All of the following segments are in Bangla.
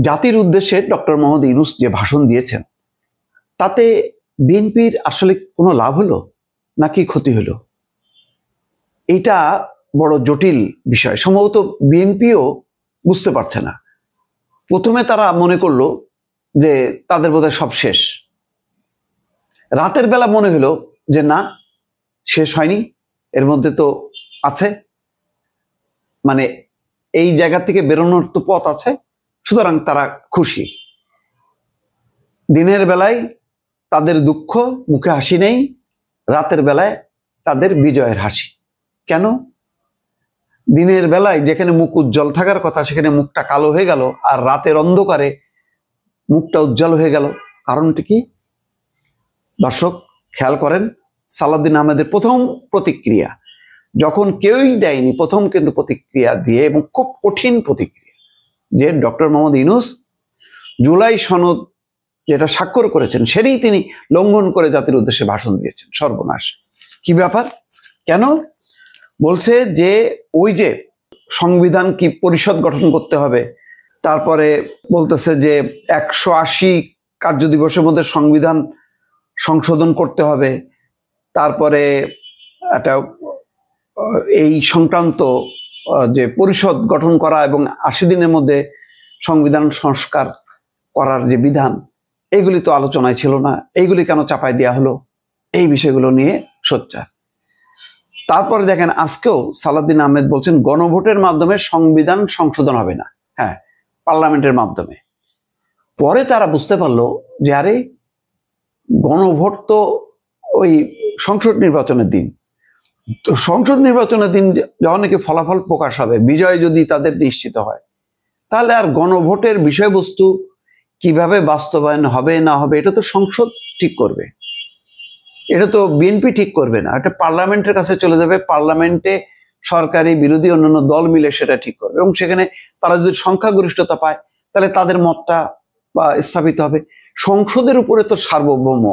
জাতির উদ্দেশ্যে ডক্টর মোহাম্মদ ইউনূস যে ভাষণ দিয়েছেন তাতে বিএনপির আসলে কোনো লাভ হলো নাকি ক্ষতি হলো, এটা বড় জটিল বিষয়। সম্ভবত বিএনপিও বুঝতে পারছে না। প্রথমে তারা মনে করলো যে তাদের বোধহয় সব শেষ। রাতের বেলা মনে হলো যে না, শেষ হয়নি, এর মধ্যে তো আছে, মানে এই জায়গা থেকে বেরোনোর তো পথ আছে, সুতরাং তারা খুশি। দিনের বেলায় তাদের দুঃখ, মুখে হাসি নেই, রাতের বেলায় তাদের বিজয়ের হাসি। কেন? দিনের বেলায় যেখানে মুখ উজ্জ্বল থাকার কথা সেখানে মুখটা কালো হয়ে গেল, আর রাতের অন্ধকারে মুখটা উজ্জ্বল হয়ে গেল। কারণটি কি? দর্শক খেয়াল করেন, সালাউদ্দিন আহমেদের প্রথম প্রতিক্রিয়া যখন কেউই দেয়নি, প্রথম কিন্তু প্রতিক্রিয়া দিয়ে, এবং খুব কঠিন প্রতিক্রিয়া, যে ডক্টর মোহাম্মদ ইউনূস জুলাই সনদ যেটা স্বাক্ষর করেছেন সেটাই তিনি লঙ্ঘন করে জাতির উদ্দেশ্যে ভাষণ দিয়েছেন। সর্বনাশ! কি ব্যাপার? কেন? বলছে যে ওই যে সংবিধান কি পরিষদ গঠন করতে হবে, তারপরে বলতেছে যে 180 কার্যদিবসের মধ্যে সংবিধান সংশোধন করতে হবে, তারপরে একটা এই সংক্রান্ত যে পরিষদ গঠন করা এবং 80 দিনের মধ্যে সংবিধান সংস্কার করার যে বিধান, এইগুলি তো আলোচনায় ছিল না, এইগুলি কেন চাপাই দেওয়া হলো? এই বিষয়গুলো নিয়ে সোচ্চার। তারপরে দেখেন আজকেও সালাউদ্দিন আহমেদ বলছেন গণভোটের মাধ্যমে সংবিধান সংশোধন হবে না, হ্যাঁ, পার্লামেন্টের মাধ্যমে। পরে তারা বুঝতে পারলো যে আরে গণভোট তো ওই সংসদ নির্বাচনের দিন, তো সংসদ নির্বাচনের দিন যখন নাকি ফলাফল প্রকাশ হবে, বিজয় যদি তাদের নিশ্চিত হয়, তাহলে আর গণভোটের বিষয়বস্তু কিভাবে বাস্তবায়ন হবে না হবে এটা তো সংসদ ঠিক করবে, এটা তো বিএনপি ঠিক করবে না, এটা পার্লামেন্টের কাছে চলে যাবে। পার্লামেন্টে সরকারি বিরোধী অন্যান্য দল মিলে সেটা ঠিক করবে, এবং সেখানে তারা যদি সংখ্যাগরিষ্ঠতা পায় তাহলে তাদের মতটা বা স্থাপিত হবে। সংসদের উপরে তো সার্বভৌম,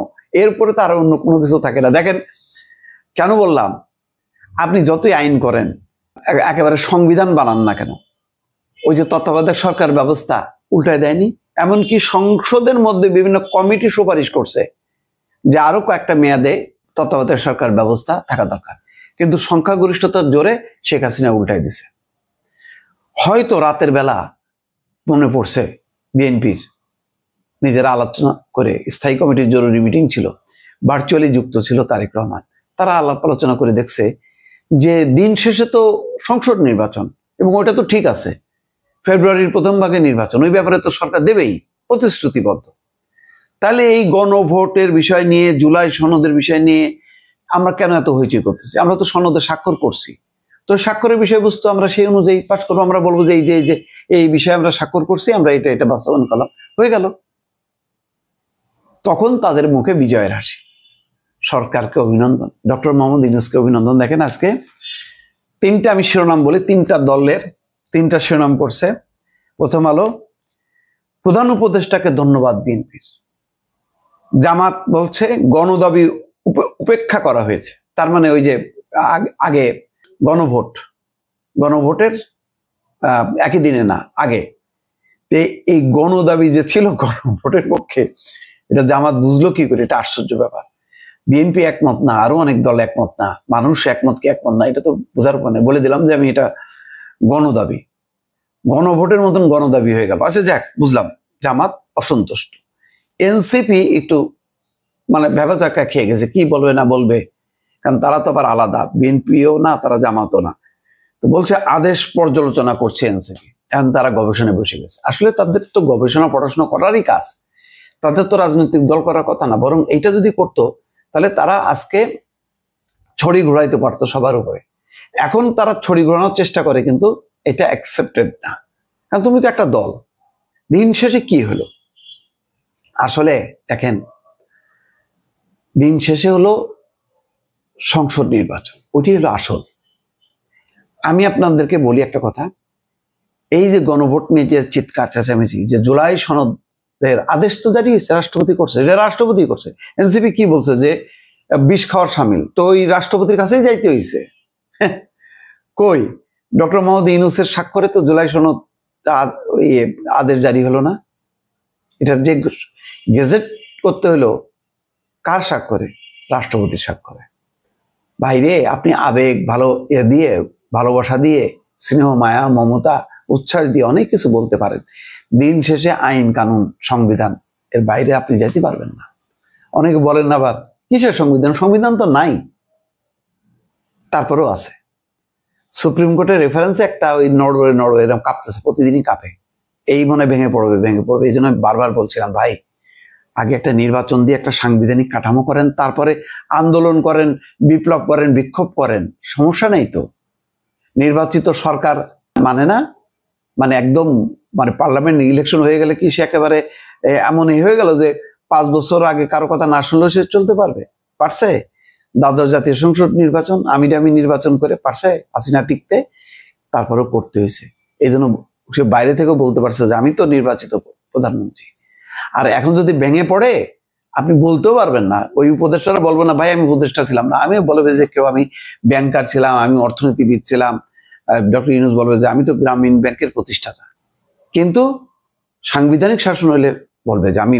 এরপরে তো আর অন্য কোনো কিছু থাকে না। দেখেন কেন বললাম, আপনি যতই আইন করেন, একেবারে সংবিধান বানান না কেন, ওই যে তত্ত্বাবধায়ক সরকার ব্যবস্থা উল্টায় দেয়নি? এমনকি সংসদের মধ্যে বিভিন্ন কমিটি সুপারিশ করছে যে আরো কয়েকটা মেয়াদে তত্ত্বাবধায়ক সরকার ব্যবস্থা থাকা দরকার, কিন্তু সংখ্যাগরিষ্ঠতার জোরে শেখ হাসিনা উল্টাই দিছে। হয়তো রাতের বেলা মনে পড়ছে বিএনপির, নিজেরা আলোচনা করে, স্থায়ী কমিটির জরুরি মিটিং ছিল, ভার্চুয়ালি যুক্ত ছিল তারেক রহমান, তারা আলাপ আলোচনা করে দেখছে যে দিন শেষে তো সংসদ নির্বাচন, এবং ওটা তো ঠিক আছে, ফেব্রুয়ারির প্রথম ভাগে নির্বাচন, ওই ব্যাপারে তো সরকার দেবেই, প্রতিশ্রুতিবদ্ধ। তাহলে এই গণভোটের বিষয় নিয়ে, জুলাই সনদের বিষয় নিয়ে আমরা কেন এত হইচই করতেছি? আমরা তো সনদে স্বাক্ষর করছি, তো স্বাক্ষরের বিষয়বস্তু আমরা সেই অনুযায়ী পাশ করবো। আমরা বলবো যে এই বিষয়ে আমরা স্বাক্ষর করছি, আমরা এটা বাস্তবায়ন করলাম, হয়ে গেল। তখন তাদের মুখে বিজয়ের হাসি। সরকারকে অভিনন্দন, ডক্টর মোহাম্মদ ইউনূসকে অভিনন্দন। দেখেন আজকে তিনটা, আমি শিরোনাম বলি, তিনটা দলের তিনটা শিরোনাম করছে। প্রথম আলো, প্রধান উপদেষ্টাকে ধন্যবাদ বিএনপির। জামাত বলছে গণদাবি উপেক্ষা করা হয়েছে, তার মানে ওই যে আগে গণভোটের একই দিনে না, আগে এই গণদাবি যে ছিল গণভোটের পক্ষে, এটা জামাত বুঝলো কি করে? এটা আশ্চর্য ব্যাপার। বিএনপি একমত না, আরো অনেক দল একমত না, মানুষ একমত কি একমত না, এটা তো বোঝার উপর নেই। বলে দিলাম যে আমি এটা গণদাবি, গণভোটের মতন গণদাবি হয়ে গেল। আচ্ছা যাক, বুঝলাম জামাত অসন্তুষ্ট। এনসিপি একটু মানে ভেবাচাকা খেয়ে গেছে, কি বলবে না বলবে, কারণ তারা তো আবার আলাদা, বিএনপিও না, তারা জামাতও না। তো বলছে আদেশ পর্যালোচনা করছে এনসিপি, এখন তারা গবেষণায় বসে গেছে। আসলে তাদের তো গবেষণা পড়াশোনা করারই কাজ, তাদের তো রাজনৈতিক দল করার কথা না। বরং এইটা যদি করতো তাহলে তারা আজকে ছড়ি ঘোরাইতে পারতো সবার উপরে। এখন তারা ছড়ি ঘোরানোর চেষ্টা করে, কিন্তু এটা অ্যাকসেপ্টেড না, কারণ তুমি তো একটা দল। দিন শেষে কি হলো? আসলে দেখেন, দিন শেষে হলো সংসদ নির্বাচন, ওটি হলো আসল। আমি আপনাদেরকে বলি একটা কথা, এই যে গণভোট নিয়ে যে চিৎকার চেঁচামেচি, যে জুলাই সনদের আদেশ তো জারি হয়েছে, রাষ্ট্রপতি করছে, এটা রাষ্ট্রপতি করছে। এনসিপি কি বলছে যে বিষ খাওয়ার সামিল, তো ওই রাষ্ট্রপতির কাছেই যাইতে হয়েছে। কই ডক্টর মোহাম্মদ ইউনূসের স্বাক্ষরে তো জুলাই সনদ আদেশ জারি হলো না? এটার যে গেজেট করতে হলো কার স্বাক্ষরে? রাষ্ট্রপতির স্বাক্ষরে। বাইরে আপনি আবেগ দিয়ে ভালোবাসা দিয়ে স্নেহ মায়া মমতা উচ্ছ্বাস দিয়ে অনেক কিছু বলতে পারেন, দিন শেষে আইন কানুন সংবিধান এর বাইরে আপনি যেতে পারবেন না। অনেকে বলেন না আবার কিসের সংবিধান? সংবিধান তো নাই, তারপরেও আছে। সুপ্রিম কোর্টের রেফারেন্সে একটা ওই নড়বড়ে এরকম কাঁপতেছে, প্রতিদিনই কাঁপে, এই মনে ভেঙে পড়বে। এই জন্য বারবার বলছিলাম ভাই আগে একটা নির্বাচন দিয়ে একটা সাংবিধানিক কাঠামো করেন, তারপরে আন্দোলন করেন, বিপ্লব করেন, বিক্ষোভ করেন, সমস্যা নেই তো। নির্বাচিত সরকার মানে না, মানে একদম মানে পার্লামেন্ট ইলেকশন হয়ে গেলে কি সে একেবারে এমনই হয়ে গেল যে 5 বছর আগে কারো কথা না শুনলেও সে চলতে পারছে? দ্বাদশ জাতীয় সংসদ নির্বাচন আমি নির্বাচন করে পারছে হাসিনা টিকতে? তারপরেও করতে হয়েছে। এই জন্য সে বাইরে থেকেও বলতে পারছে যে আমি তো নির্বাচিত প্রধানমন্ত্রী। আর এখন যদি ভেঙে পড়ে আপনি বলতেও পারবেন না, ওই উপদেষ্টারা বলবো না ভাই আমি উপদেষ্টা ছিলাম না, আমি বলবে যে কেউ আমি ব্যাংকার ছিলাম, আমি অর্থনীতিবিদ ছিলাম। ডক্টর ইউনূস বলবে যে আমি তো গ্রামীণ ব্যাংকের প্রতিষ্ঠাতা। কিন্তু সাংবিধানিক শাসন হলে বলবে যে আমি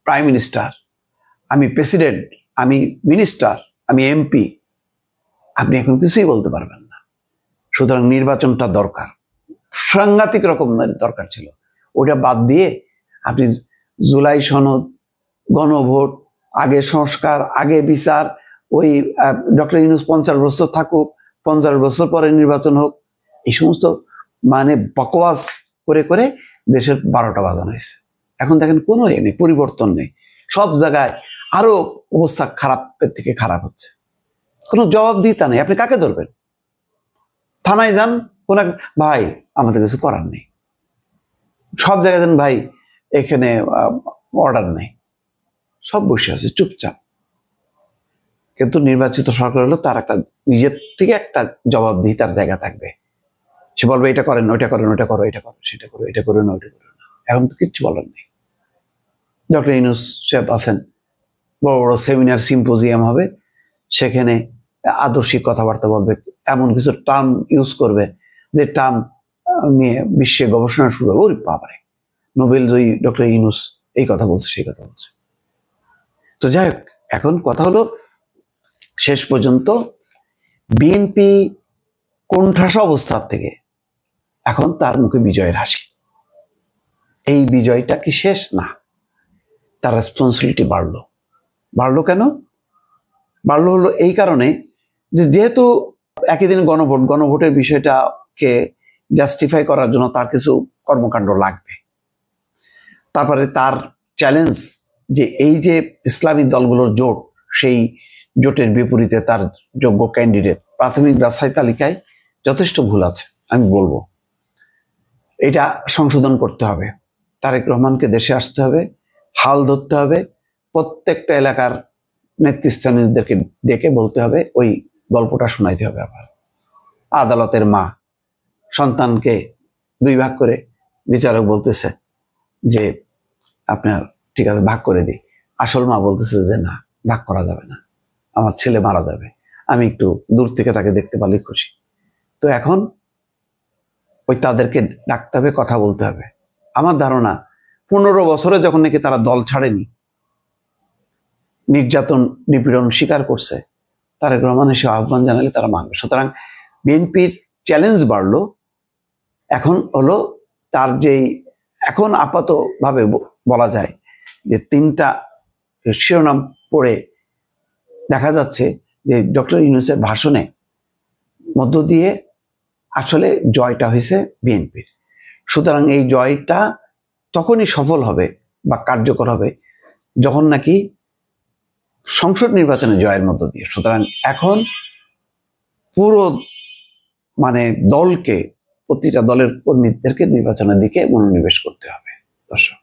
প্রাইম মিনিস্টার, আমি প্রেসিডেন্ট, আমি মিনিস্টার, আমি এমপি। আপনি এখন কিছুই বলতে পারবেন না। সুতরাং নির্বাচনটা দরকার, সাংঘাতিক রকমের দরকার ছিল। ওটা বাদ দিয়ে আপনি জুলাই সনদ, গণভোট, আগে সংস্কার, আগে বিচার, ওই ডক্টর ইউনূস 50 বছর থাকুক, 50 বছর পরে নির্বাচন হোক, এই সমস্ত মানে বকওয়াস করে করে দেশের 12টা বাজানো হয়েছে। এখন দেখেন কোনো নেই, পরিবর্তন নেই, সব জায়গায় আরো অবস্থা খারাপের থেকে খারাপ হচ্ছে। কোনো জবাবদিহিতা নেই। আপনি কাকে ধরবেন? থানায় যান, কোন ভাই আমাদের কিছু করার নেই, সব জায়গায় যান ভাই এখানে অর্ডার নেই, সব বসে আছে চুপচাপ। কিন্তু নির্বাচিত সরকার হলো তার একটা নিজের থেকে একটা জবাবদিহিতার জায়গা থাকবে। সে বলবে এটা করেন, ওইটা করেন, ওইটা করো, এটা করো, সেটা করো, এটা করো না, ওইটা করো না। এখন তো কিচ্ছু বলার নেই। ডক্টর ইউনূস সাহেব আছেন, বড় বড় সেমিনার সিম্পোজিয়াম হবে, সেখানে আদর্শিক কথাবার্তা বলবে, এমন কিছু টার্ম ইউজ করবে যে টার্ম নিয়ে বিশ্বে গবেষণা শুরু হবে। ওরে বাবারে, নোবেল জয়ী ডক্টর ইউনূস এই কথা বলছে, সেই কথা বলছে। তো যাই হোক, এখন কথা হলো শেষ পর্যন্ত বিএনপি কোণঠাসা অবস্থার থেকে এখন তার মুখে বিজয়ের হাসি। এই বিজয়টা কি শেষ? না, তার রেসপন্সিবিলিটি বাড়লো কেন? বাড়লো হলো এই কারণে যে যেহেতু একই দিনে গণভোটের বিষয়টাকে জাস্টিফাই করার জন্য তার কিছু কর্মকাণ্ড লাগবে। তারপরে তার চ্যালেঞ্জ যে এই যে ইসলামী দলগুলোর জোট, সেই জোটের বিপরীতে তার যোগ্য ক্যান্ডিডেট প্রাথমিক বাছাই তালিকায় যথেষ্ট ভুল আছে, আমি বলবো এটা সংশোধন করতে হবে। তারেক রহমানকে দেশে আসতে হবে, হাল ধরতে হবে, প্রত্যেকটা এলাকার নেতৃস্থানীয়দেরকে ডেকে বলতে হবে, ওই গল্পটা শোনাইতে হবে। আবার আদালতের মা সন্তানকে 2 ভাগ করে, বিচারক বলতেছে যে আপনার ঠিক আছে ভাগ করে দিই, আসল মা বলতেছে যে না, ভাগ করা যাবে না, আমার ছেলে মারা যাবে, আমি একটু দূর থেকে তাকে দেখতে পারলে খুশি। তো এখন ওই তাদেরকে ডাকতে হবে, কথা বলতে হবে। আমার ধারণা 15 বছরে যখন নাকি তারা দল ছাড়েনি, নির্যাতন নিপীড়ন স্বীকার করছে, তারেক রহমান এসে আহ্বান জানালে তারা মানবে। সুতরাং বিএনপির চ্যালেঞ্জ বাড়লো। এখন হলো তার যেই এখন আপাত ভাবে বলা যায় যে 3টা শিরোনাম পড়ে দেখা যাচ্ছে যে ডক্টর ইউনূসের ভাষণে মধ্য দিয়ে আসলে জয়টা হয়েছে বিএনপির। সুতরাং এই জয়টা তখনই সফল হবে বা কার্যকর হবে যখন নাকি সংসদ নির্বাচনে জয়ের মধ্য দিয়ে। সুতরাং এখন পুরো মানে দলকে, প্রতিটা দলের কর্মীদেরকে নির্বাচনের দিকে মনোনিবেশ করতে হবে। দর্শক।